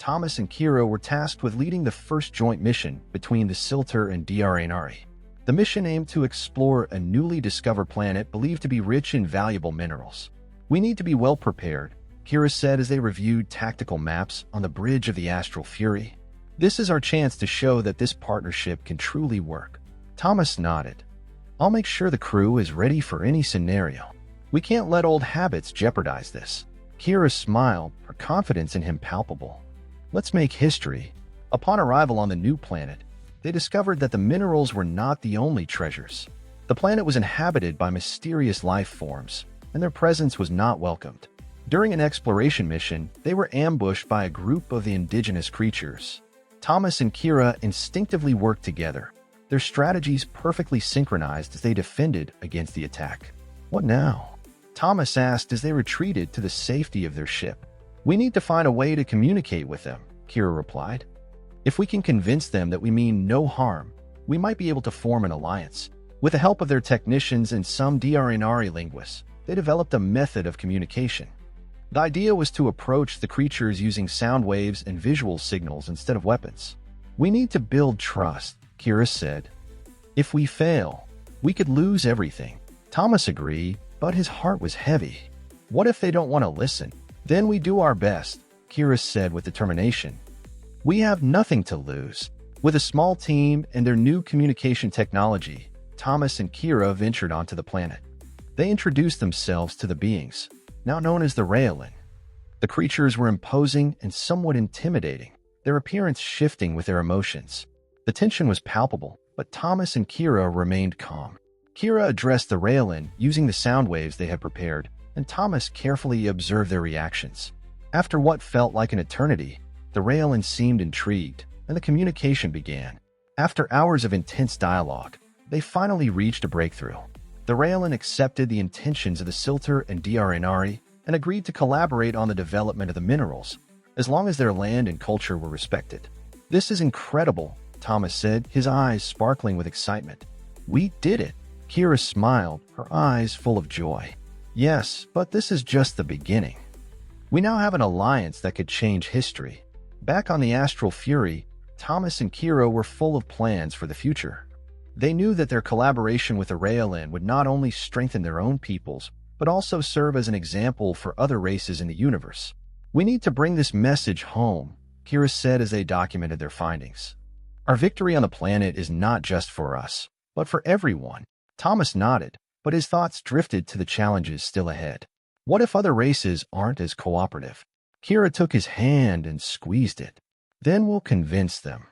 Thomas and Kira were tasked with leading the first joint mission between the Silter and Dranari. The mission aimed to explore a newly discovered planet believed to be rich in valuable minerals. "We need to be well prepared," Kira said as they reviewed tactical maps on the bridge of the Astral Fury. "This is our chance to show that this partnership can truly work." Thomas nodded. "I'll make sure the crew is ready for any scenario. We can't let old habits jeopardize this." Kira smiled, her confidence in him palpable. "Let's make history." Upon arrival on the new planet, they discovered that the minerals were not the only treasures. The planet was inhabited by mysterious life forms, and their presence was not welcomed. During an exploration mission, they were ambushed by a group of the indigenous creatures. Thomas and Kira instinctively worked together, their strategies perfectly synchronized as they defended against the attack. "What now?" Thomas asked as they retreated to the safety of their ship. "We need to find a way to communicate with them," Kira replied. "If we can convince them that we mean no harm, we might be able to form an alliance." With the help of their technicians and some Dranari linguists, they developed a method of communication. The idea was to approach the creatures using sound waves and visual signals instead of weapons. "We need to build trust," Kira said. "If we fail, we could lose everything." Thomas agreed, but his heart was heavy. "What if they don't want to listen?" "Then we do our best," Kira said with determination. "We have nothing to lose." With a small team and their new communication technology, Thomas and Kira ventured onto the planet. They introduced themselves to the beings, now known as the Raelin. The creatures were imposing and somewhat intimidating, their appearance shifting with their emotions. The tension was palpable, but Thomas and Kira remained calm. Kira addressed the Raelin using the sound waves they had prepared, and Thomas carefully observed their reactions. After what felt like an eternity, the Raelin seemed intrigued, and the communication began. After hours of intense dialogue, they finally reached a breakthrough. The Raelin accepted the intentions of the Silter and Dranari and agreed to collaborate on the development of the minerals, as long as their land and culture were respected. "This is incredible," Thomas said, his eyes sparkling with excitement. "We did it." Kira smiled, her eyes full of joy. "Yes, but this is just the beginning. We now have an alliance that could change history." Back on the Astral Fury, Thomas and Kira were full of plans for the future. They knew that their collaboration with the Raelin would not only strengthen their own peoples, but also serve as an example for other races in the universe. "We need to bring this message home," Kira said as they documented their findings. "Our victory on the planet is not just for us, but for everyone." Thomas nodded, but his thoughts drifted to the challenges still ahead. What if other races aren't as cooperative? Kira took his hand and squeezed it. "Then we'll convince them.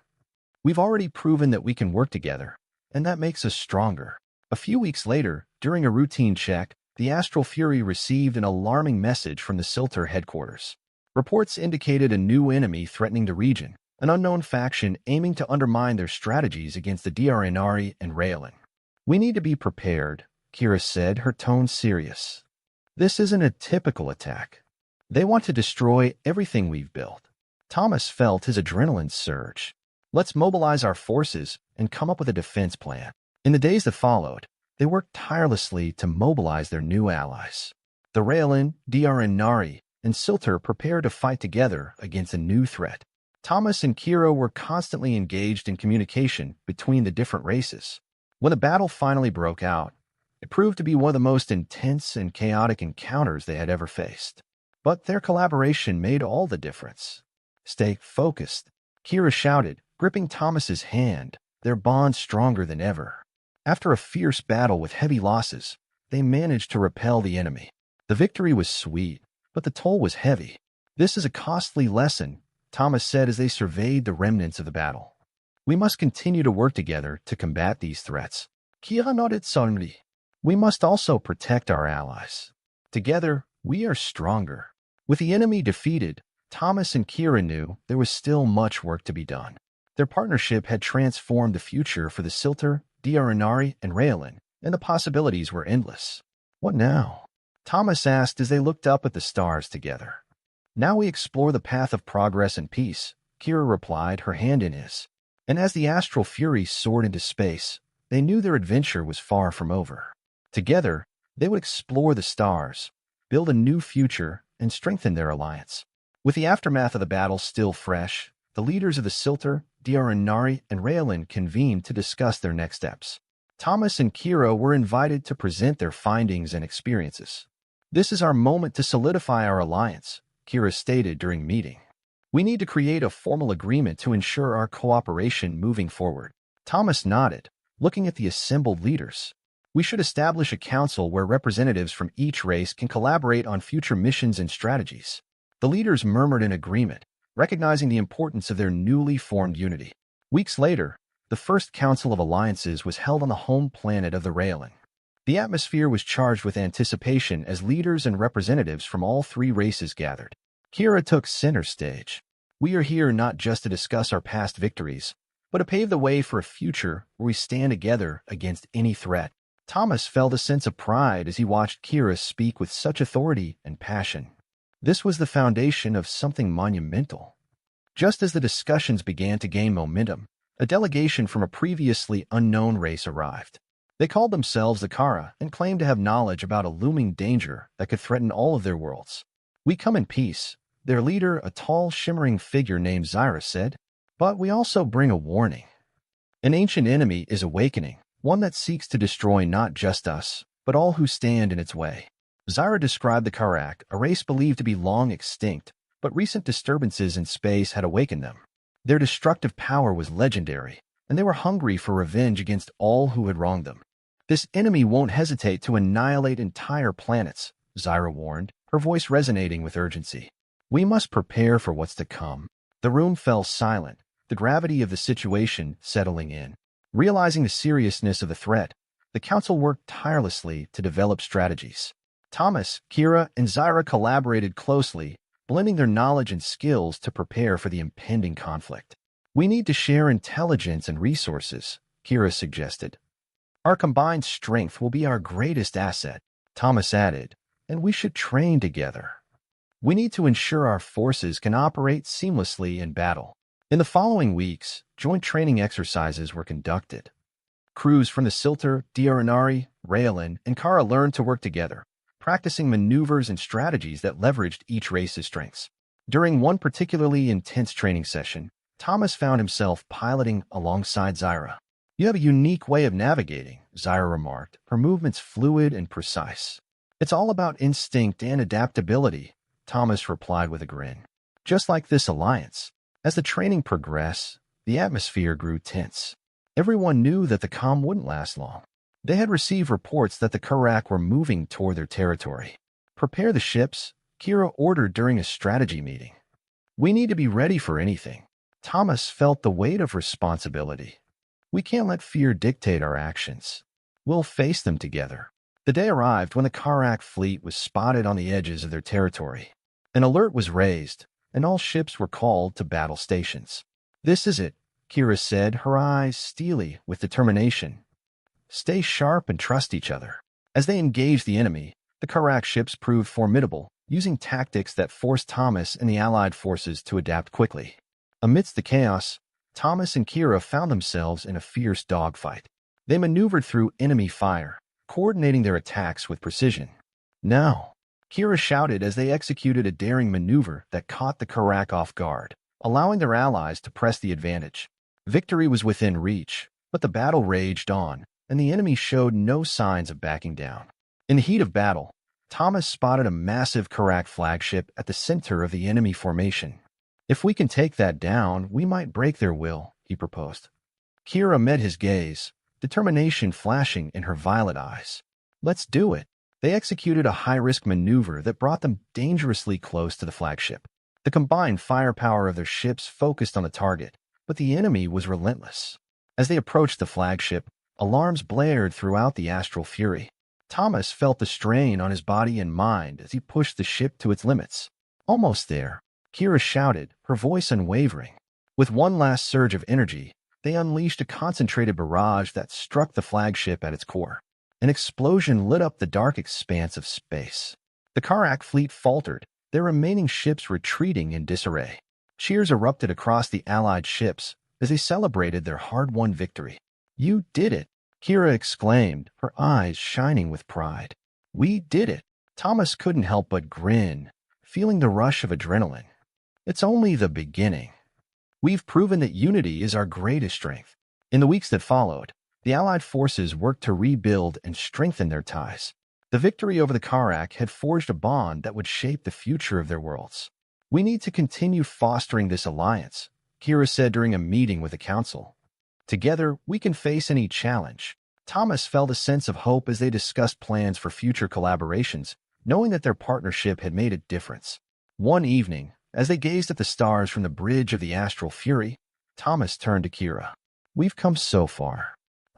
We've already proven that we can work together, and that makes us stronger." A few weeks later, during a routine check, the Astral Fury received an alarming message from the Silter headquarters. Reports indicated a new enemy threatening the region, an unknown faction aiming to undermine their strategies against the Dranari and Raelin. "We need to be prepared," Kira said, her tone serious. "This isn't a typical attack. They want to destroy everything we've built." Thomas felt his adrenaline surge. "Let's mobilize our forces and come up with a defense plan." In the days that followed, they worked tirelessly to mobilize their new allies. The Raelin, Dranari, and Silter prepared to fight together against a new threat. Thomas and Kira were constantly engaged in communication between the different races. When the battle finally broke out, it proved to be one of the most intense and chaotic encounters they had ever faced. But their collaboration made all the difference. "Stay focused," Kira shouted, gripping Thomas's hand, their bond stronger than ever. After a fierce battle with heavy losses, they managed to repel the enemy. The victory was sweet, but the toll was heavy. "This is a costly lesson," Thomas said as they surveyed the remnants of the battle. "We must continue to work together to combat these threats." Kira nodded solemnly. "We must also protect our allies. Together, we are stronger." With the enemy defeated, Thomas and Kira knew there was still much work to be done. Their partnership had transformed the future for the Silter, Dranari, and Raelin, and the possibilities were endless. "What now?" Thomas asked as they looked up at the stars together. "Now we explore the path of progress and peace," Kira replied, her hand in his. And as the Astral Fury soared into space, they knew their adventure was far from over. Together, they would explore the stars, build a new future, and strengthen their alliance. With the aftermath of the battle still fresh, the leaders of the Silter, Nari, and Raelin convened to discuss their next steps. Thomas and Kira were invited to present their findings and experiences. "This is our moment to solidify our alliance," Kira stated during meeting. "We need to create a formal agreement to ensure our cooperation moving forward." Thomas nodded, looking at the assembled leaders. "We should establish a council where representatives from each race can collaborate on future missions and strategies." The leaders murmured in agreement, recognizing the importance of their newly formed unity. Weeks later, the first Council of Alliances was held on the home planet of the Raelin. The atmosphere was charged with anticipation as leaders and representatives from all three races gathered. Kira took center stage. "We are here not just to discuss our past victories, but to pave the way for a future where we stand together against any threat." Thomas felt a sense of pride as he watched Kira speak with such authority and passion. This was the foundation of something monumental. Just as the discussions began to gain momentum, a delegation from a previously unknown race arrived. They called themselves the Kara and claimed to have knowledge about a looming danger that could threaten all of their worlds. "We come in peace," their leader, a tall, shimmering figure named Zyra, said. "But we also bring a warning. An ancient enemy is awakening, one that seeks to destroy not just us, but all who stand in its way." Zyra described the Karak, a race believed to be long extinct, but recent disturbances in space had awakened them. Their destructive power was legendary, and they were hungry for revenge against all who had wronged them. "This enemy won't hesitate to annihilate entire planets," Zyra warned, her voice resonating with urgency. "We must prepare for what's to come." The room fell silent, the gravity of the situation settling in. Realizing the seriousness of the threat, the council worked tirelessly to develop strategies. Thomas, Kira, and Zyra collaborated closely, blending their knowledge and skills to prepare for the impending conflict. "We need to share intelligence and resources," Kira suggested. "Our combined strength will be our greatest asset," Thomas added, "and we should train together. We need to ensure our forces can operate seamlessly in battle." In the following weeks, joint training exercises were conducted. Crews from the Silter, Nari, Raelin, and Kara learned to work together, practicing maneuvers and strategies that leveraged each race's strengths. During one particularly intense training session, Thomas found himself piloting alongside Zyra. "You have a unique way of navigating," Zyra remarked, her movements fluid and precise. "It's all about instinct and adaptability," Thomas replied with a grin. Just like this alliance, as the training progressed, the atmosphere grew tense. Everyone knew that the calm wouldn't last long. They had received reports that the Karak were moving toward their territory. "Prepare the ships," Kira ordered during a strategy meeting. "We need to be ready for anything." Thomas felt the weight of responsibility. "We can't let fear dictate our actions. We'll face them together." The day arrived when the Karak fleet was spotted on the edges of their territory. An alert was raised, and all ships were called to battle stations. "This is it," Kira said, her eyes steely with determination. "Stay sharp and trust each other." As they engaged the enemy, the Karak ships proved formidable, using tactics that forced Thomas and the Allied forces to adapt quickly. Amidst the chaos, Thomas and Kira found themselves in a fierce dogfight. They maneuvered through enemy fire, coordinating their attacks with precision. "Now!" Kira shouted as they executed a daring maneuver that caught the Karak off guard, allowing their allies to press the advantage. Victory was within reach, but the battle raged on, and the enemy showed no signs of backing down. In the heat of battle, Thomas spotted a massive Karak flagship at the center of the enemy formation. "If we can take that down, we might break their will," he proposed. Kira met his gaze, determination flashing in her violet eyes. "Let's do it." They executed a high-risk maneuver that brought them dangerously close to the flagship. The combined firepower of their ships focused on the target, but the enemy was relentless. As they approached the flagship, alarms blared throughout the astral fury. Thomas felt the strain on his body and mind as he pushed the ship to its limits. "Almost there," Kira shouted, her voice unwavering. With one last surge of energy, they unleashed a concentrated barrage that struck the flagship at its core. An explosion lit up the dark expanse of space. The Karak fleet faltered, their remaining ships retreating in disarray. Cheers erupted across the Allied ships as they celebrated their hard-won victory. "You did it!" Kira exclaimed, her eyes shining with pride. "We did it!" Thomas couldn't help but grin, feeling the rush of adrenaline. It's only the beginning. We've proven that unity is our greatest strength. In the weeks that followed, the Allied forces worked to rebuild and strengthen their ties. The victory over the Karak had forged a bond that would shape the future of their worlds. We need to continue fostering this alliance, Kira said during a meeting with the council. Together, we can face any challenge. Thomas felt a sense of hope as they discussed plans for future collaborations, knowing that their partnership had made a difference. One evening, as they gazed at the stars from the bridge of the Astral Fury, Thomas turned to Kira. We've come so far.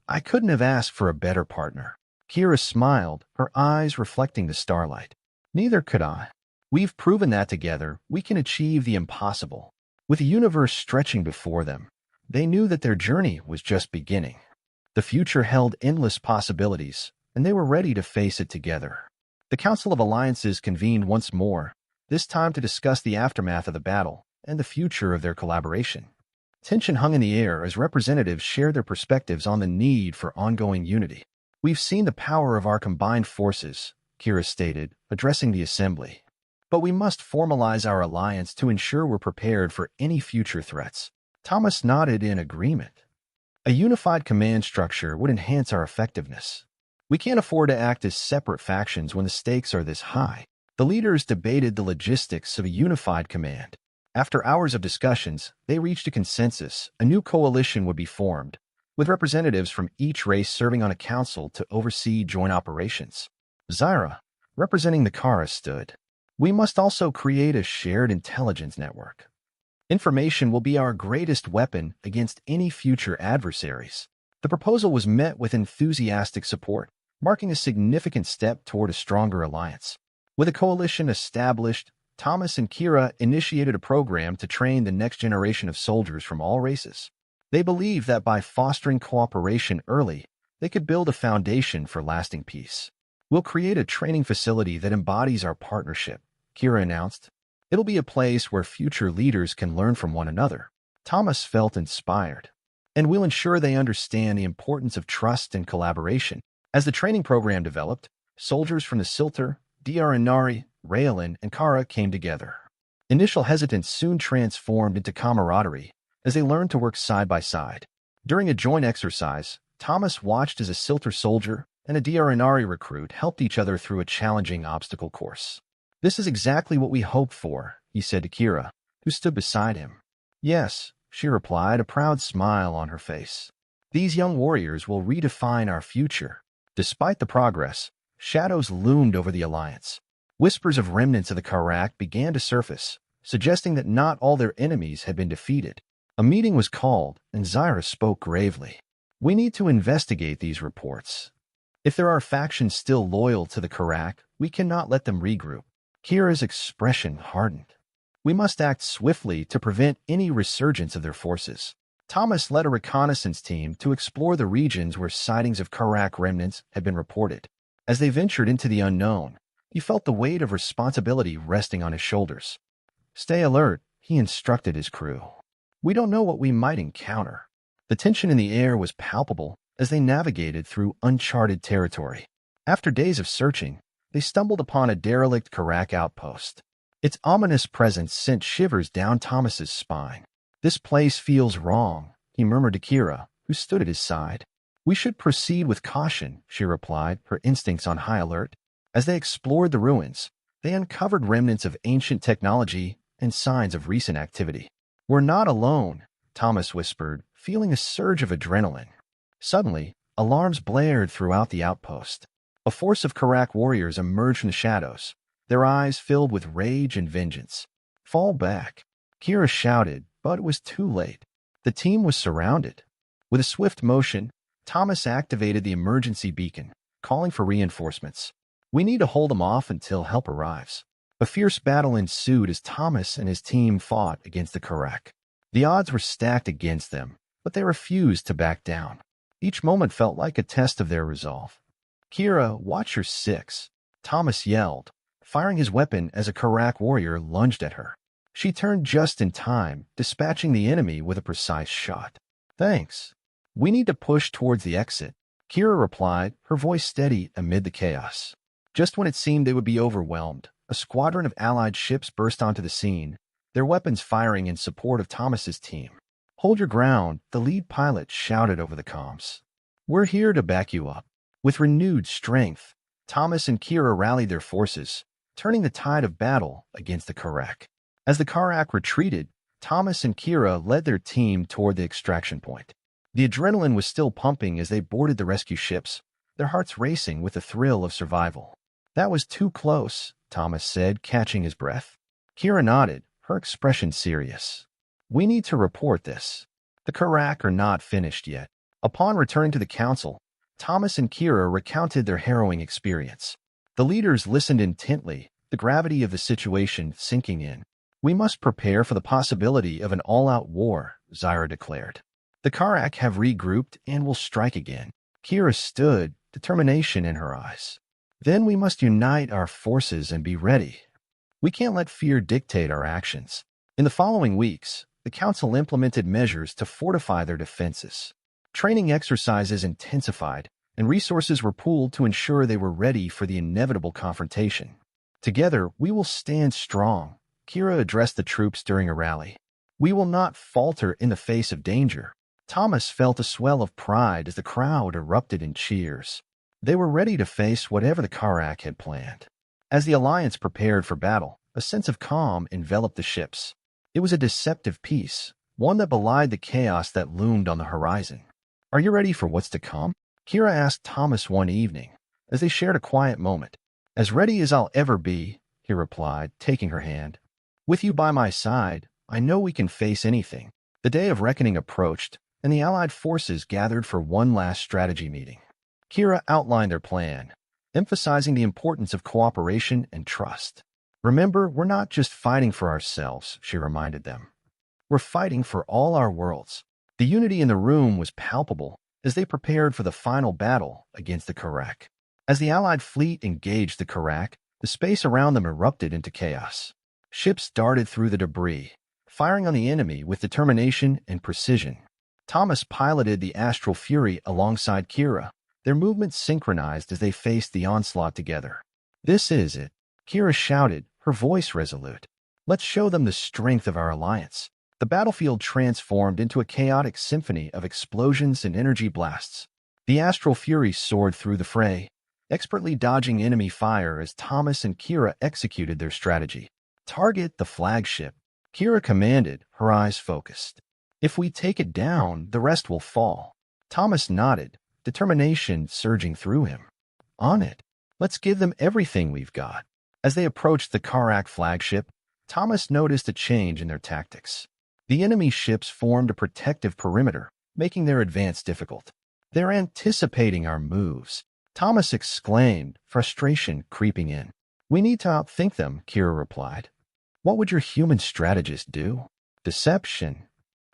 I couldn't have asked for a better partner. Kira smiled, her eyes reflecting the starlight. Neither could I. We've proven that together we can achieve the impossible. With the universe stretching before them, they knew that their journey was just beginning. The future held endless possibilities, and they were ready to face it together. The Council of Alliances convened once more, this time to discuss the aftermath of the battle and the future of their collaboration. Tension hung in the air as representatives shared their perspectives on the need for ongoing unity. We've seen the power of our combined forces, Kira stated, addressing the assembly. But we must formalize our alliance to ensure we're prepared for any future threats. Thomas nodded in agreement. A unified command structure would enhance our effectiveness. We can't afford to act as separate factions when the stakes are this high. The leaders debated the logistics of a unified command. After hours of discussions, they reached a consensus. A new coalition would be formed, with representatives from each race serving on a council to oversee joint operations. Zyra, representing the Kara, stood. We must also create a shared intelligence network. Information will be our greatest weapon against any future adversaries. The proposal was met with enthusiastic support, marking a significant step toward a stronger alliance. With a coalition established, Thomas and Kira initiated a program to train the next generation of soldiers from all races. They believed that by fostering cooperation early, they could build a foundation for lasting peace. We'll create a training facility that embodies our partnership, Kira announced. It'll be a place where future leaders can learn from one another. Thomas felt inspired. And we'll ensure they understand the importance of trust and collaboration. As the training program developed, soldiers from the Silter, Nari, Raelin, and Kara came together. Initial hesitance soon transformed into camaraderie as they learned to work side by side. During a joint exercise, Thomas watched as a Silter soldier and a Nari recruit helped each other through a challenging obstacle course. This is exactly what we hoped for, he said to Kira, who stood beside him. Yes, she replied, a proud smile on her face. These young warriors will redefine our future. Despite the progress, shadows loomed over the alliance. Whispers of remnants of the Karak began to surface, suggesting that not all their enemies had been defeated. A meeting was called, and Zyra spoke gravely. We need to investigate these reports. If there are factions still loyal to the Karak, we cannot let them regroup. Kira's expression hardened. We must act swiftly to prevent any resurgence of their forces. Thomas led a reconnaissance team to explore the regions where sightings of Karak remnants had been reported. As they ventured into the unknown, he felt the weight of responsibility resting on his shoulders. Stay alert, he instructed his crew. We don't know what we might encounter. The tension in the air was palpable as they navigated through uncharted territory. After days of searching, they stumbled upon a derelict Karak outpost. Its ominous presence sent shivers down Thomas's spine. This place feels wrong, he murmured to Kira, who stood at his side. We should proceed with caution, she replied, her instincts on high alert. As they explored the ruins, they uncovered remnants of ancient technology and signs of recent activity. We're not alone, Thomas whispered, feeling a surge of adrenaline. Suddenly, alarms blared throughout the outpost. A force of Karak warriors emerged from the shadows, their eyes filled with rage and vengeance. Fall back, Kira shouted, but it was too late. The team was surrounded. With a swift motion, Thomas activated the emergency beacon, calling for reinforcements. We need to hold them off until help arrives. A fierce battle ensued as Thomas and his team fought against the Karak. The odds were stacked against them, but they refused to back down. Each moment felt like a test of their resolve. Kira, watch your six, Thomas yelled, firing his weapon as a Karak warrior lunged at her. She turned just in time, dispatching the enemy with a precise shot. Thanks. We need to push towards the exit, Kira replied, her voice steady amid the chaos. Just when it seemed they would be overwhelmed, a squadron of Allied ships burst onto the scene, their weapons firing in support of Thomas's team. "Hold your ground," the lead pilot shouted over the comms. "We're here to back you up." With renewed strength, Thomas and Kira rallied their forces, turning the tide of battle against the Karak. As the Karak retreated, Thomas and Kira led their team toward the extraction point. The adrenaline was still pumping as they boarded the rescue ships, their hearts racing with the thrill of survival. "That was too close," Thomas said, catching his breath. Kira nodded, her expression serious. "We need to report this. The Karak are not finished yet." Upon returning to the council, Thomas and Kira recounted their harrowing experience. The leaders listened intently, the gravity of the situation sinking in. "We must prepare for the possibility of an all-out war," Zyra declared. "The Karak have regrouped and will strike again." Kira stood, determination in her eyes. "Then we must unite our forces and be ready. We can't let fear dictate our actions." In the following weeks, the council implemented measures to fortify their defenses. Training exercises intensified, and resources were pooled to ensure they were ready for the inevitable confrontation. "Together, we will stand strong," Kira addressed the troops during a rally. "We will not falter in the face of danger." Thomas felt a swell of pride as the crowd erupted in cheers. They were ready to face whatever the Karak had planned. As the Alliance prepared for battle, a sense of calm enveloped the ships. It was a deceptive peace, one that belied the chaos that loomed on the horizon. "Are you ready for what's to come?" Kira asked Thomas one evening, as they shared a quiet moment. "As ready as I'll ever be," he replied, taking her hand. "With you by my side, I know we can face anything." The day of reckoning approached, and the Allied forces gathered for one last strategy meeting. Kira outlined their plan, emphasizing the importance of cooperation and trust. "Remember, we're not just fighting for ourselves," she reminded them. "We're fighting for all our worlds." The unity in the room was palpable as they prepared for the final battle against the Karak. As the Allied fleet engaged the Karak, the space around them erupted into chaos. Ships darted through the debris, firing on the enemy with determination and precision. Thomas piloted the Astral Fury alongside Kira, their movements synchronized as they faced the onslaught together. "This is it," Kira shouted, her voice resolute. "Let's show them the strength of our alliance." The battlefield transformed into a chaotic symphony of explosions and energy blasts. The Astral Fury soared through the fray, expertly dodging enemy fire as Thomas and Kira executed their strategy. "Target the flagship," Kira commanded, her eyes focused. "If we take it down, the rest will fall." Thomas nodded, determination surging through him. "On it. Let's give them everything we've got." As they approached the Karak flagship, Thomas noticed a change in their tactics. The enemy ships formed a protective perimeter, making their advance difficult. "They're anticipating our moves," Thomas exclaimed, frustration creeping in. "We need to outthink them," Kira replied. "What would your human strategist do?" "Deception.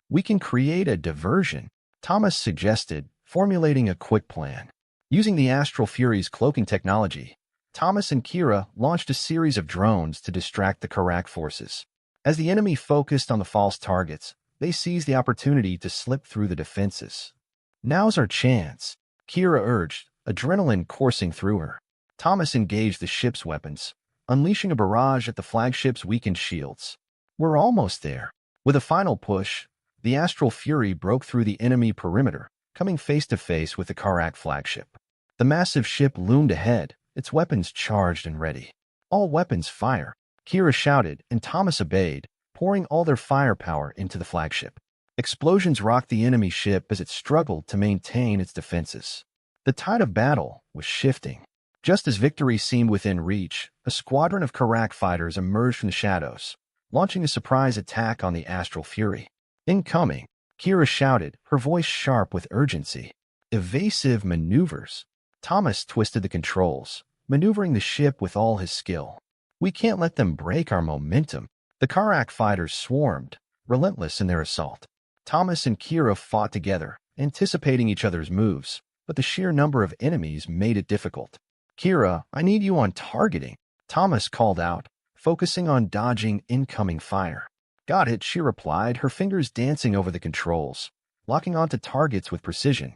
We can create a diversion," Thomas suggested, formulating a quick plan. Using the Astral Fury's cloaking technology, Thomas and Kira launched a series of drones to distract the Karak forces. As the enemy focused on the false targets, they seized the opportunity to slip through the defenses. "Now's our chance," Kira urged, adrenaline coursing through her. Thomas engaged the ship's weapons, unleashing a barrage at the flagship's weakened shields. "We're almost there." With a final push, the Astral Fury broke through the enemy perimeter, coming face to face with the Karak flagship. The massive ship loomed ahead, its weapons charged and ready. "All weapons fire," Kira shouted, and Thomas obeyed, pouring all their firepower into the flagship. Explosions rocked the enemy ship as it struggled to maintain its defenses. The tide of battle was shifting. Just as victory seemed within reach, a squadron of Karak fighters emerged from the shadows, launching a surprise attack on the Astral Fury. "Incoming," Kira shouted, her voice sharp with urgency. "Evasive maneuvers." Thomas twisted the controls, maneuvering the ship with all his skill. "We can't let them break our momentum." The Karak fighters swarmed, relentless in their assault. Thomas and Kira fought together, anticipating each other's moves, but the sheer number of enemies made it difficult. "Kira, I need you on targeting," Thomas called out, focusing on dodging incoming fire. "Got it," she replied, her fingers dancing over the controls, locking onto targets with precision.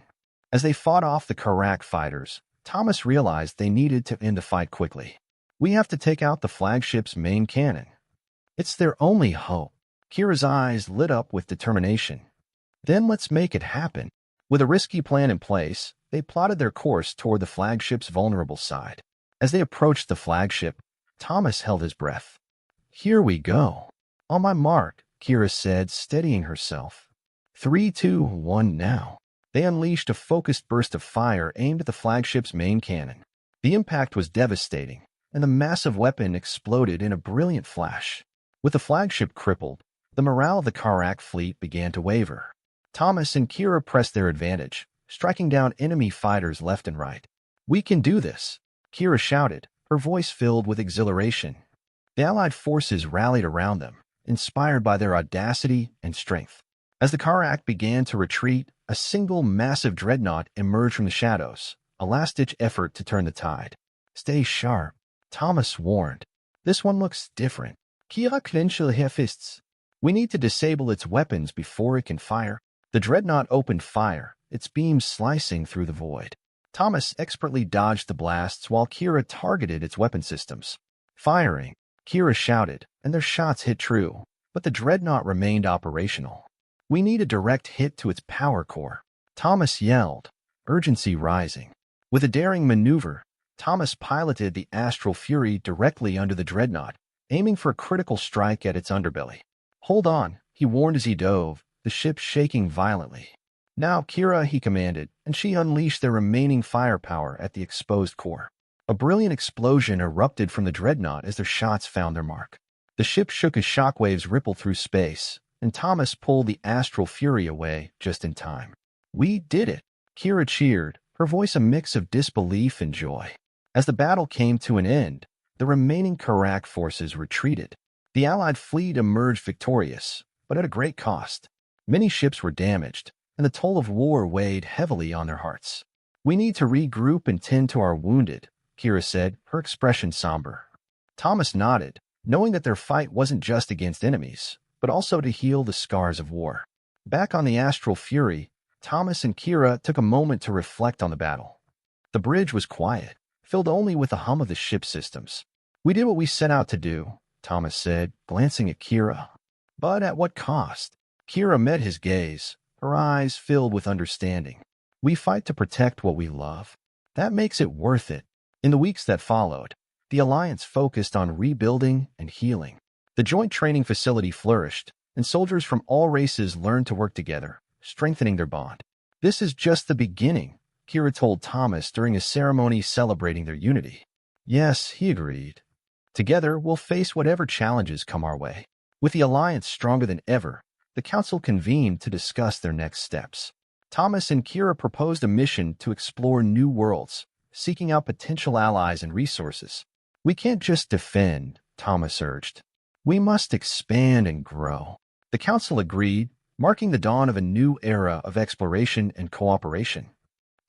As they fought off the Karak fighters, Thomas realized they needed to end the fight quickly. "We have to take out the flagship's main cannon." It's their only hope. Kira's eyes lit up with determination. Then let's make it happen. With a risky plan in place, they plotted their course toward the flagship's vulnerable side. As they approached the flagship, Thomas held his breath. Here we go. On my mark, Kira said, steadying herself. 3, 2, 1 now. They unleashed a focused burst of fire aimed at the flagship's main cannon. The impact was devastating, and the massive weapon exploded in a brilliant flash. With the flagship crippled, the morale of the Karak fleet began to waver. Thomas and Kira pressed their advantage, striking down enemy fighters left and right. We can do this, Kira shouted, her voice filled with exhilaration. The Allied forces rallied around them, inspired by their audacity and strength. As the Karak began to retreat, a single massive dreadnought emerged from the shadows, a last-ditch effort to turn the tide. Stay sharp, Thomas warned. This one looks different. Kira clenched her fists. We need to disable its weapons before it can fire. The dreadnought opened fire, its beams slicing through the void. Thomas expertly dodged the blasts while Kira targeted its weapon systems. Firing, Kira shouted, and their shots hit true, but the dreadnought remained operational. We need a direct hit to its power core, Thomas yelled, urgency rising. With a daring maneuver, Thomas piloted the Astral Fury directly under the dreadnought, aiming for a critical strike at its underbelly. Hold on, he warned as he dove, the ship shaking violently. Now, Kira, he commanded, and she unleashed their remaining firepower at the exposed core. A brilliant explosion erupted from the dreadnought as their shots found their mark. The ship shook as shockwaves rippled through space, and Thomas pulled the Astral Fury away just in time. We did it, Kira cheered, her voice a mix of disbelief and joy. As the battle came to an end, the remaining Karak forces retreated. The Allied fleet emerged victorious, but at a great cost. Many ships were damaged, and the toll of war weighed heavily on their hearts. We need to regroup and tend to our wounded, Kira said, her expression somber. Thomas nodded, knowing that their fight wasn't just against enemies, but also to heal the scars of war. Back on the Astral Fury, Thomas and Kira took a moment to reflect on the battle. The bridge was quiet, filled only with the hum of the ship's systems. We did what we set out to do, Thomas said, glancing at Kira. But at what cost? Kira met his gaze, her eyes filled with understanding. We fight to protect what we love. That makes it worth it. In the weeks that followed, the Alliance focused on rebuilding and healing. The joint training facility flourished, and soldiers from all races learned to work together, strengthening their bond. This is just the beginning, Kira told Thomas during a ceremony celebrating their unity. Yes, he agreed. Together, we'll face whatever challenges come our way. With the Alliance stronger than ever, the Council convened to discuss their next steps. Thomas and Kira proposed a mission to explore new worlds, seeking out potential allies and resources. We can't just defend, Thomas urged. We must expand and grow. The Council agreed, marking the dawn of a new era of exploration and cooperation.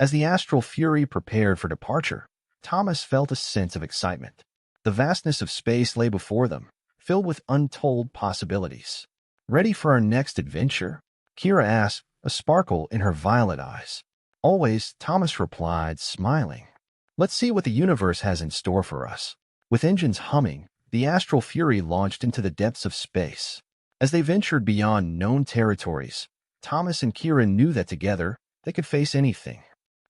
As the Astral Fury prepared for departure, Thomas felt a sense of excitement. The vastness of space lay before them, filled with untold possibilities. Ready for our next adventure? Kira asked, a sparkle in her violet eyes. Always, Thomas replied, smiling. Let's see what the universe has in store for us. With engines humming, the Astral Fury launched into the depths of space. As they ventured beyond known territories, Thomas and Kira knew that together, they could face anything.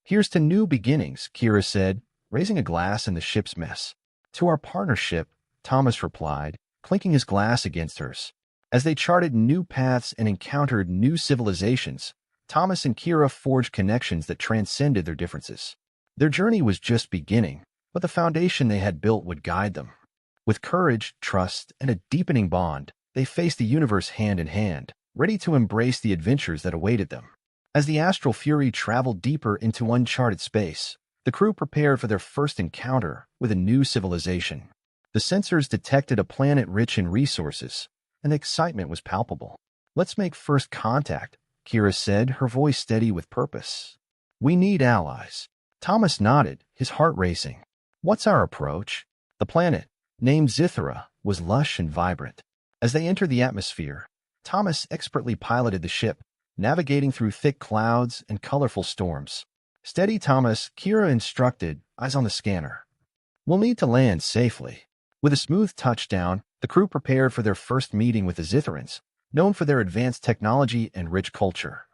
Here's to new beginnings, Kira said, raising a glass in the ship's mess. To our partnership, Thomas replied, clinking his glass against hers. As they charted new paths and encountered new civilizations, Thomas and Kira forged connections that transcended their differences. Their journey was just beginning, but the foundation they had built would guide them. With courage, trust, and a deepening bond, they faced the universe hand in hand, ready to embrace the adventures that awaited them. As the Astral Fury traveled deeper into uncharted space, the crew prepared for their first encounter with a new civilization. The sensors detected a planet rich in resources, and the excitement was palpable. Let's make first contact, Kira said, her voice steady with purpose. We need allies. Thomas nodded, his heart racing. What's our approach? The planet, named Zithra, was lush and vibrant. As they entered the atmosphere, Thomas expertly piloted the ship, navigating through thick clouds and colorful storms. Steady, Thomas, Kira instructed, eyes on the scanner. We'll need to land safely. With a smooth touchdown, The crew prepared for their first meeting with the Zitherans, known for their advanced technology and rich culture.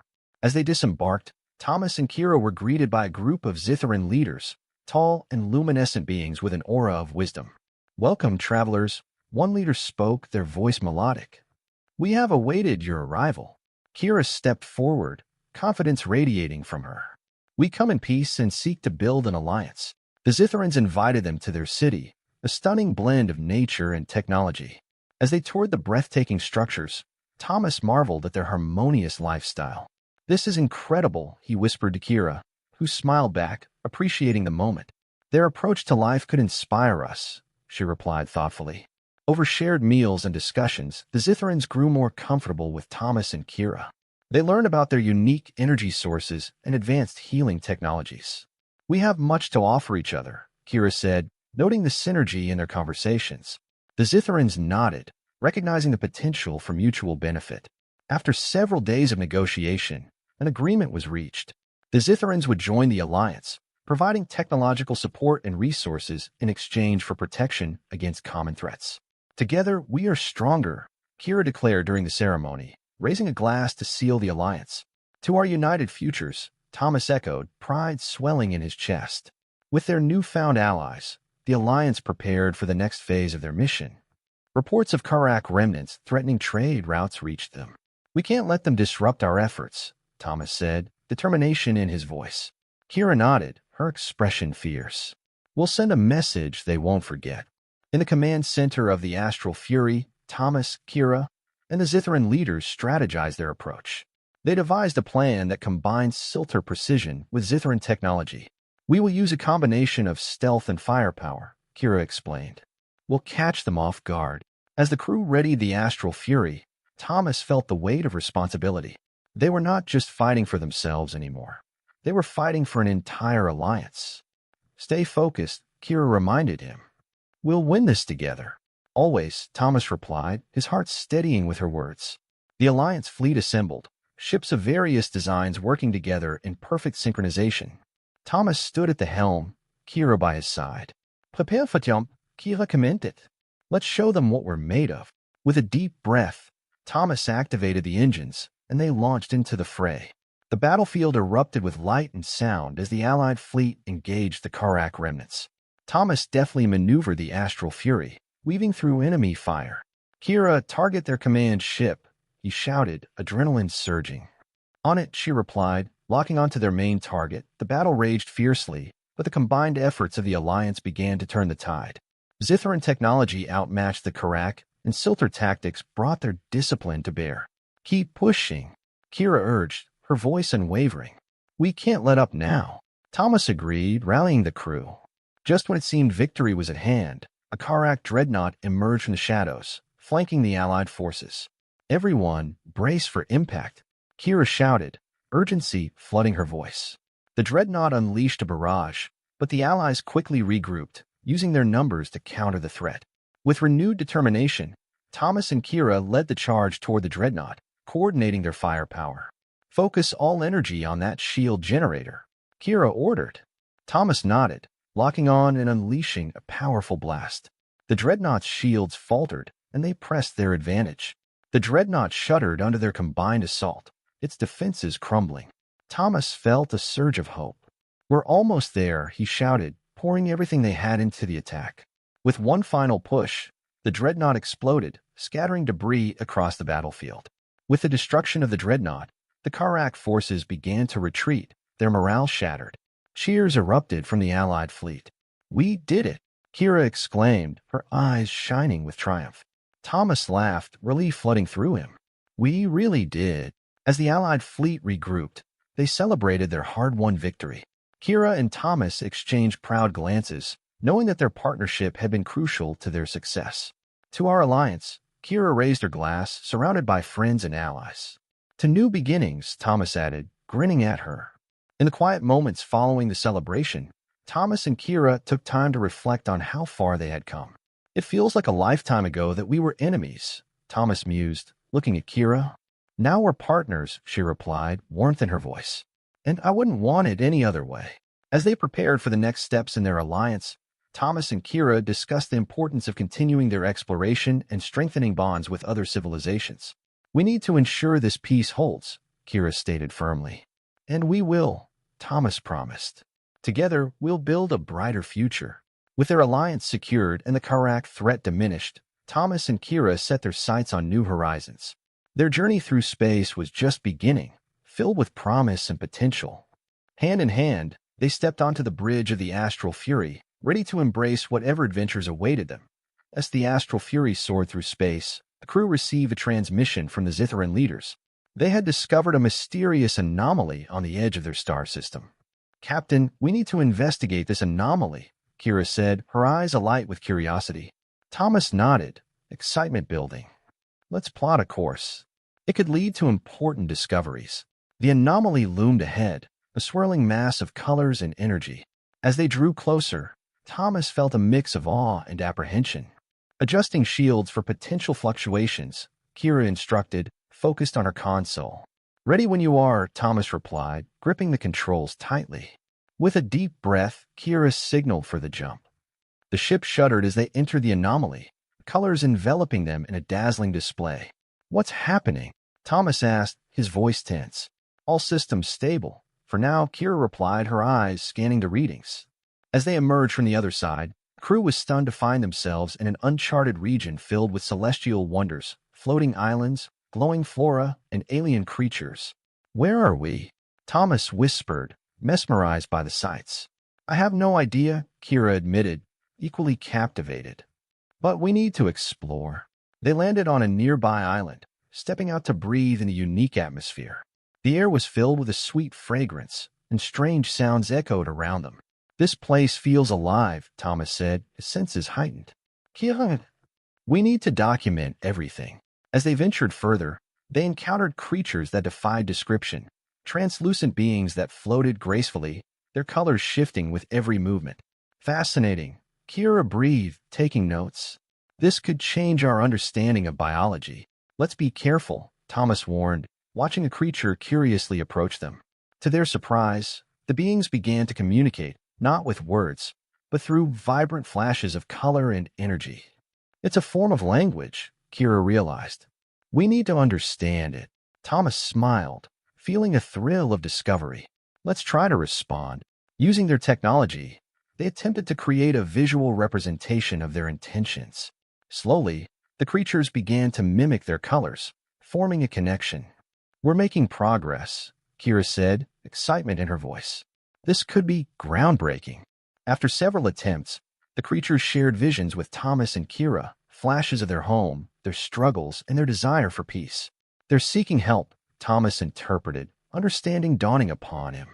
As they disembarked, Thomas and Kira were greeted by a group of Zitharan leaders, tall and luminescent beings with an aura of wisdom. "Welcome, travelers," one leader spoke, their voice melodic. "We have awaited your arrival." Kira stepped forward, confidence radiating from her. "We come in peace and seek to build an alliance." The Zitherans invited them to their city, a stunning blend of nature and technology. As they toured the breathtaking structures, Thomas marveled at their harmonious lifestyle. "This is incredible," he whispered to Kira, who smiled back, appreciating the moment. "Their approach to life could inspire us," she replied thoughtfully. Over shared meals and discussions, the Zitherans grew more comfortable with Thomas and Kira. They learned about their unique energy sources and advanced healing technologies. "We have much to offer each other," Kira said, noting the synergy in their conversations. The Zitherans nodded, recognizing the potential for mutual benefit. After several days of negotiation, an agreement was reached. The Zitherans would join the alliance, providing technological support and resources in exchange for protection against common threats. "Together, we are stronger," Kira declared during the ceremony, raising a glass to seal the alliance. "To our united futures," Thomas echoed, pride swelling in his chest. With their newfound allies, the alliance prepared for the next phase of their mission. Reports of Karak remnants threatening trade routes reached them. "We can't let them disrupt our efforts," Thomas said, determination in his voice. Kira nodded, her expression fierce. "We'll send a message they won't forget." In the command center of the Astral Fury, Thomas, Kira, and the Zitharan leaders strategized their approach. They devised a plan that combined Silter precision with Zitharan technology. "We will use a combination of stealth and firepower," Kira explained. "We'll catch them off guard." As the crew readied the Astral Fury, Thomas felt the weight of responsibility. They were not just fighting for themselves anymore. They were fighting for an entire alliance. "Stay focused," Kira reminded him. "We'll win this together." "Always," Thomas replied, his heart steadying with her words. The alliance fleet assembled, ships of various designs working together in perfect synchronization. Thomas stood at the helm, Kira by his side. "Prepare for jump," Kira commented. "Let's show them what we're made of." With a deep breath, Thomas activated the engines, and they launched into the fray. The battlefield erupted with light and sound as the Allied fleet engaged the Karak remnants. Thomas deftly maneuvered the Astral Fury, weaving through enemy fire. "Kira, target their command ship," he shouted, adrenaline surging. "On it," she replied, locking onto their main target. The battle raged fiercely, but the combined efforts of the Alliance began to turn the tide. Zitharan technology outmatched the Karak, and Silter tactics brought their discipline to bear. "Keep pushing," Kira urged, her voice unwavering. "We can't let up now." Thomas agreed, rallying the crew. Just when it seemed victory was at hand, a Karak dreadnought emerged from the shadows, flanking the Allied forces. "Everyone, brace for impact," Kira shouted, urgency flooding her voice. The dreadnought unleashed a barrage, but the Allies quickly regrouped, using their numbers to counter the threat. With renewed determination, Thomas and Kira led the charge toward the dreadnought, coordinating their firepower. "Focus all energy on that shield generator," Kira ordered. Thomas nodded, locking on and unleashing a powerful blast. The dreadnought's shields faltered, and they pressed their advantage. The dreadnought shuddered under their combined assault, its defenses crumbling. Thomas felt a surge of hope. "We're almost there," he shouted, pouring everything they had into the attack. With one final push, the dreadnought exploded, scattering debris across the battlefield. With the destruction of the dreadnought, the Karak forces began to retreat, their morale shattered. Cheers erupted from the Allied fleet. "We did it!" Kira exclaimed, her eyes shining with triumph. Thomas laughed, relief flooding through him. "We really did." As the Allied fleet regrouped, they celebrated their hard-won victory. Kira and Thomas exchanged proud glances, knowing that their partnership had been crucial to their success. "To our alliance," Kira raised her glass, surrounded by friends and allies. "To new beginnings," Thomas added, grinning at her. In the quiet moments following the celebration, Thomas and Kira took time to reflect on how far they had come. "It feels like a lifetime ago that we were enemies," Thomas mused, looking at Kira. "Now we're partners," she replied, warmth in her voice. "And I wouldn't want it any other way." As they prepared for the next steps in their alliance, Thomas and Kira discussed the importance of continuing their exploration and strengthening bonds with other civilizations. We need to ensure this peace holds, Kira stated firmly. And we will, Thomas promised. Together, we'll build a brighter future. With their alliance secured and the Karak threat diminished, Thomas and Kira set their sights on new horizons. Their journey through space was just beginning, filled with promise and potential. Hand in hand, they stepped onto the bridge of the Astral Fury, ready to embrace whatever adventures awaited them. As the Astral Fury soared through space, the crew received a transmission from the Zitharan leaders. They had discovered a mysterious anomaly on the edge of their star system. "Captain, we need to investigate this anomaly," Kira said, her eyes alight with curiosity. Thomas nodded, excitement building. "Let's plot a course. It could lead to important discoveries." The anomaly loomed ahead, a swirling mass of colors and energy. As they drew closer, Thomas felt a mix of awe and apprehension. Adjusting shields for potential fluctuations, Kira instructed, focused on her console. "Ready when you are," Thomas replied, gripping the controls tightly. With a deep breath, Kira signaled for the jump. The ship shuddered as they entered the anomaly, colors enveloping them in a dazzling display. "What's happening?" Thomas asked, his voice tense. "All systems stable." For now, Kira replied, her eyes scanning the readings. As they emerged from the other side, the crew was stunned to find themselves in an uncharted region filled with celestial wonders, floating islands, glowing flora, and alien creatures. "Where are we?" Thomas whispered, mesmerized by the sights. "I have no idea," Kira admitted, equally captivated. "But we need to explore." They landed on a nearby island, stepping out to breathe in the unique atmosphere. The air was filled with a sweet fragrance, and strange sounds echoed around them. "This place feels alive," Thomas said, his senses heightened. "Kira, we need to document everything." As they ventured further, they encountered creatures that defied description, translucent beings that floated gracefully, their colors shifting with every movement. "Fascinating," Kira breathed, taking notes. "This could change our understanding of biology." "Let's be careful," Thomas warned, watching a creature curiously approach them. To their surprise, the beings began to communicate, not with words, but through vibrant flashes of color and energy. "It's a form of language," Kira realized. "We need to understand it." Thomas smiled, feeling a thrill of discovery. "Let's try to respond." Using their technology, they attempted to create a visual representation of their intentions. Slowly, the creatures began to mimic their colors, forming a connection. "We're making progress," Kira said, excitement in her voice. "This could be groundbreaking." After several attempts, the creatures shared visions with Thomas and Kira, flashes of their home, their struggles, and their desire for peace. "They're seeking help," Thomas interpreted, understanding dawning upon him.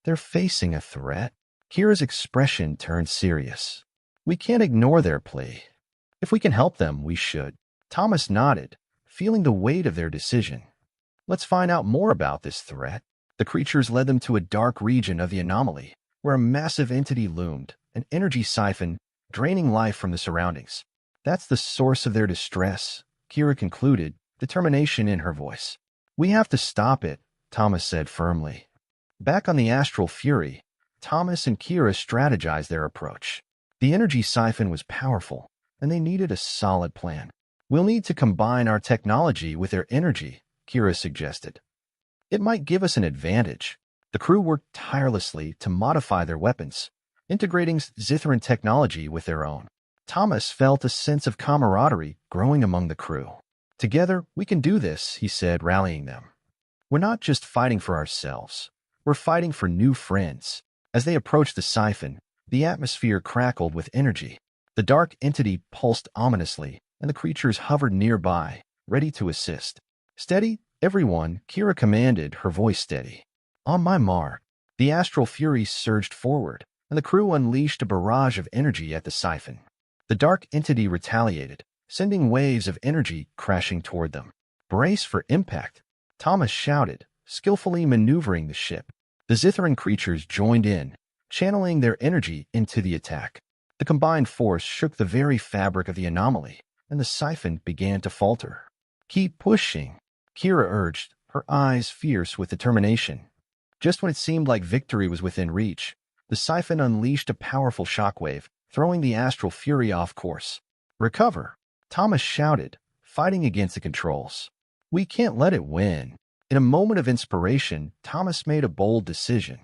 "They're facing a threat." Kira's expression turned serious. "We can't ignore their plea. If we can help them, we should." Thomas nodded, feeling the weight of their decision. "Let's find out more about this threat." The creatures led them to a dark region of the anomaly, where a massive entity loomed, an energy siphon, draining life from the surroundings. "That's the source of their distress," Kira concluded, determination in her voice. "We have to stop it," Thomas said firmly. Back on the Astral Fury, Thomas and Kira strategized their approach. The energy siphon was powerful, and they needed a solid plan. "We'll need to combine our technology with their energy," Kira suggested. "It might give us an advantage." The crew worked tirelessly to modify their weapons, integrating Zitharan technology with their own. Thomas felt a sense of camaraderie growing among the crew. "Together, we can do this," he said, rallying them. "We're not just fighting for ourselves. We're fighting for new friends." As they approached the siphon, the atmosphere crackled with energy. The dark entity pulsed ominously, and the creatures hovered nearby, ready to assist. "Steady, everyone," Kira commanded, her voice steady. "On my mark." The Astral Fury surged forward, and the crew unleashed a barrage of energy at the siphon. The dark entity retaliated, sending waves of energy crashing toward them. "Brace for impact," Thomas shouted, skillfully maneuvering the ship. The Zitharan creatures joined in, channeling their energy into the attack. The combined force shook the very fabric of the anomaly, and the siphon began to falter. "Keep pushing," Kira urged, her eyes fierce with determination. Just when it seemed like victory was within reach, the siphon unleashed a powerful shockwave, throwing the astral fury off course. "Recover!" Thomas shouted, fighting against the controls. "We can't let it win." In a moment of inspiration, Thomas made a bold decision.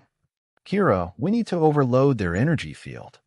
"Kira, we need to overload their energy field.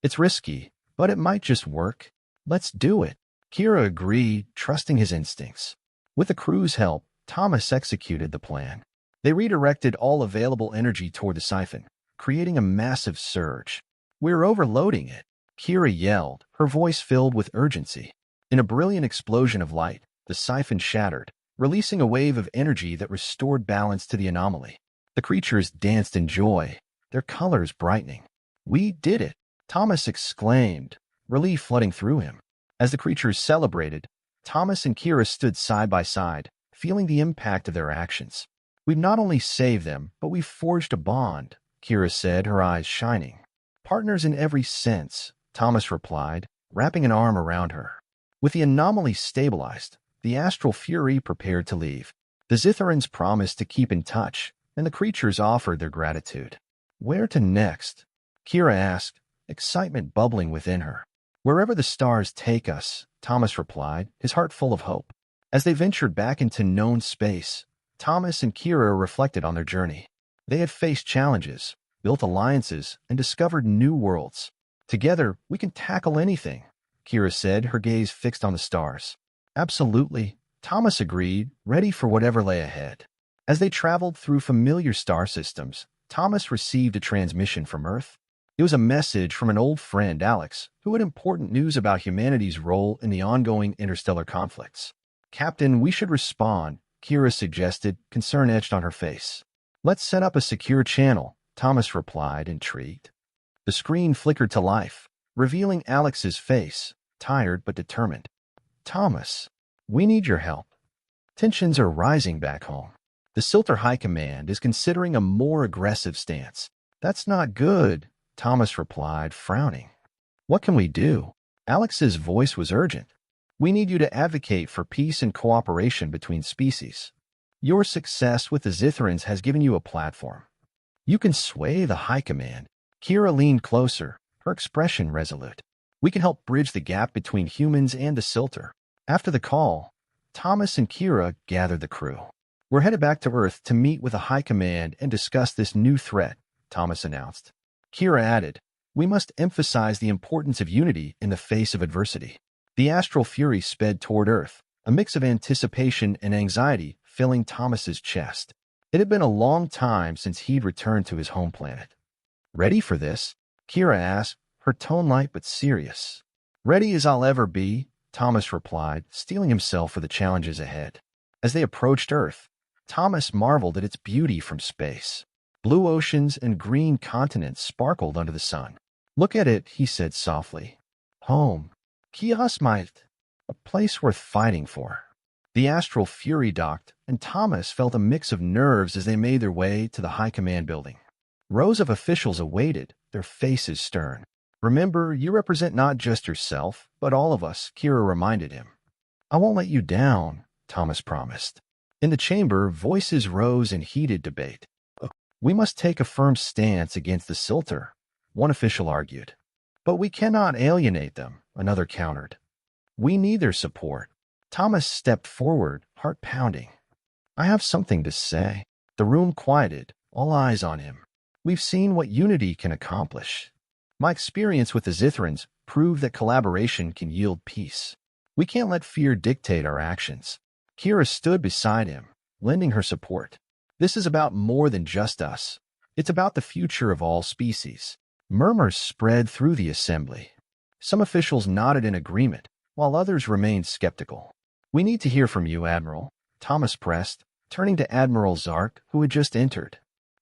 It's risky, but it might just work. Let's do it." Kira agreed, trusting his instincts. With the crew's help, Thomas executed the plan. They redirected all available energy toward the siphon, creating a massive surge. "We're overloading it," Kira yelled, her voice filled with urgency. In a brilliant explosion of light, the siphon shattered, releasing a wave of energy that restored balance to the anomaly. The creatures danced in joy, their colors brightening. "We did it!" Thomas exclaimed, relief flooding through him. As the creatures celebrated, Thomas and Kira stood side by side, feeling the impact of their actions. "We've not only saved them, but we've forged a bond," Kira said, her eyes shining. "Partners in every sense," Thomas replied, wrapping an arm around her. With the anomaly stabilized, the astral fury prepared to leave. The Zitherans promised to keep in touch, and the creatures offered their gratitude. "Where to next?" Kira asked, excitement bubbling within her. "Wherever the stars take us," Thomas replied, his heart full of hope. As they ventured back into known space, Thomas and Kira reflected on their journey. They had faced challenges, built alliances, and discovered new worlds. "Together, we can tackle anything," Kira said, her gaze fixed on the stars. "Absolutely," Thomas agreed, ready for whatever lay ahead. As they traveled through familiar star systems, Thomas received a transmission from Earth. It was a message from an old friend, Alex, who had important news about humanity's role in the ongoing interstellar conflicts. "Captain, we should respond," Kira suggested, concern etched on her face. "Let's set up a secure channel," Thomas replied, intrigued. The screen flickered to life, revealing Alex's face, tired but determined. "Thomas, we need your help. Tensions are rising back home. The Silter High Command is considering a more aggressive stance." "That's not good," Thomas replied, frowning. "What can we do?" Alex's voice was urgent. "We need you to advocate for peace and cooperation between species. Your success with the Zitherans has given you a platform. You can sway the High Command." Kira leaned closer, her expression resolute. "We can help bridge the gap between humans and the Silter." After the call, Thomas and Kira gathered the crew. "We're headed back to Earth to meet with the High Command and discuss this new threat," Thomas announced. Kira added, "We must emphasize the importance of unity in the face of adversity." The astral fury sped toward Earth, a mix of anticipation and anxiety filling Thomas's chest. It had been a long time since he'd returned to his home planet. "Ready for this?" Kira asked, her tone light but serious. "Ready as I'll ever be," Thomas replied, steeling himself for the challenges ahead. As they approached Earth, Thomas marveled at its beauty from space. Blue oceans and green continents sparkled under the sun. "Look at it," he said softly. "Home. Kiasmite. A place worth fighting for." The astral fury docked, and Thomas felt a mix of nerves as they made their way to the High Command building. Rows of officials awaited, their faces stern. "Remember, you represent not just yourself, but all of us," Kira reminded him. "I won't let you down," Thomas promised. In the chamber, voices rose in heated debate. "We must take a firm stance against the Silter," one official argued. "But we cannot alienate them," another countered. "We need their support." Thomas stepped forward, heart pounding. "I have something to say." The room quieted, all eyes on him. "We've seen what unity can accomplish. My experience with the Zitherans proved that collaboration can yield peace. We can't let fear dictate our actions." Kira stood beside him, lending her support. "This is about more than just us. It's about the future of all species." Murmurs spread through the assembly. Some officials nodded in agreement, while others remained skeptical. "We need to hear from you, Admiral," Thomas pressed, turning to Admiral Zark, who had just entered.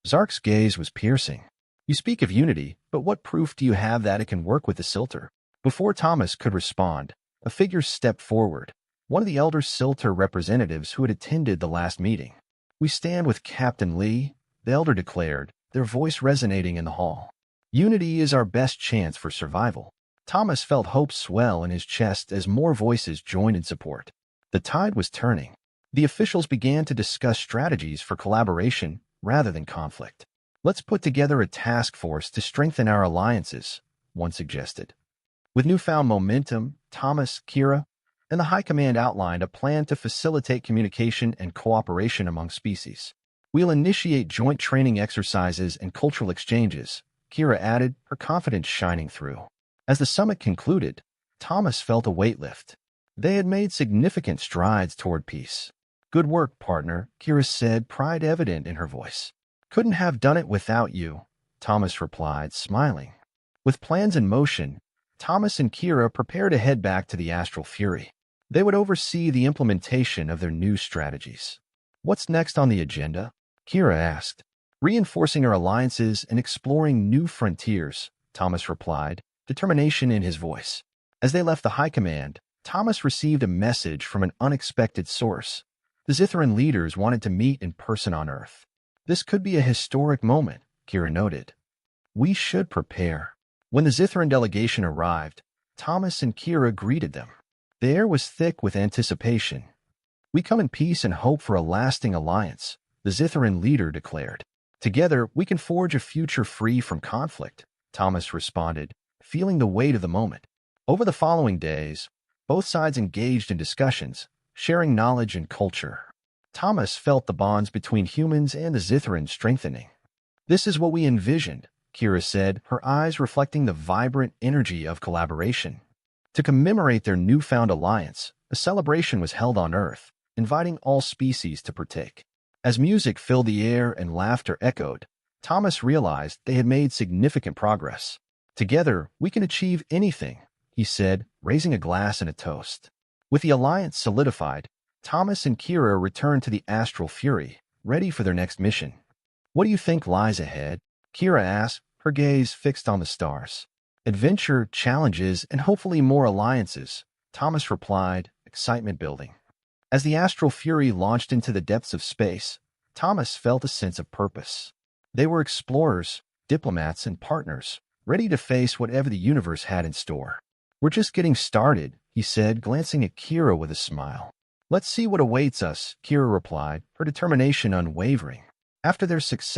Zark's gaze was piercing. "You speak of unity, but what proof do you have that it can work with the Silter?" Before Thomas could respond, a figure stepped forward, one of the elder Silter representatives who had attended the last meeting. "We stand with Captain Lee," the elder declared, their voice resonating in the hall. "Unity is our best chance for survival." Thomas felt hope swell in his chest as more voices joined in support. The tide was turning. The officials began to discuss strategies for collaboration rather than conflict. "Let's put together a task force to strengthen our alliances," one suggested. With newfound momentum, Thomas, Kira, and the High Command outlined a plan to facilitate communication and cooperation among species. We'll initiate joint training exercises and cultural exchanges, Kira added, her confidence shining through. As the summit concluded, Thomas felt a weight lift. They had made significant strides toward peace. Good work, partner, Kira said, pride evident in her voice. Couldn't have done it without you, Thomas replied, smiling. With plans in motion, Thomas and Kira prepared to head back to the Astral Fury. They would oversee the implementation of their new strategies. What's next on the agenda? Kira asked. Reinforcing our alliances and exploring new frontiers, Thomas replied, determination in his voice. As they left the High Command, Thomas received a message from an unexpected source. The Zithran leaders wanted to meet in person on Earth. This could be a historic moment, Kira noted. We should prepare. When the Zithran delegation arrived, Thomas and Kira greeted them. The air was thick with anticipation. We come in peace and hope for a lasting alliance, the Zithran leader declared. Together, we can forge a future free from conflict, Thomas responded, feeling the weight of the moment. Over the following days, both sides engaged in discussions, sharing knowledge and culture. Thomas felt the bonds between humans and the Zithran strengthening. This is what we envisioned, Kira said, her eyes reflecting the vibrant energy of collaboration. To commemorate their newfound alliance, a celebration was held on Earth, inviting all species to partake. As music filled the air and laughter echoed, Thomas realized they had made significant progress. Together, we can achieve anything, he said, raising a glass in a toast. With the alliance solidified, Thomas and Kira returned to the Astral Fury, ready for their next mission. What do you think lies ahead? Kira asked, her gaze fixed on the stars. Adventure, challenges, and hopefully more alliances, Thomas replied, excitement building. As the Astral Fury launched into the depths of space, Thomas felt a sense of purpose. They were explorers, diplomats, and partners, ready to face whatever the universe had in store. We're just getting started, he said, glancing at Kira with a smile. Let's see what awaits us, Kira replied, her determination unwavering. After their success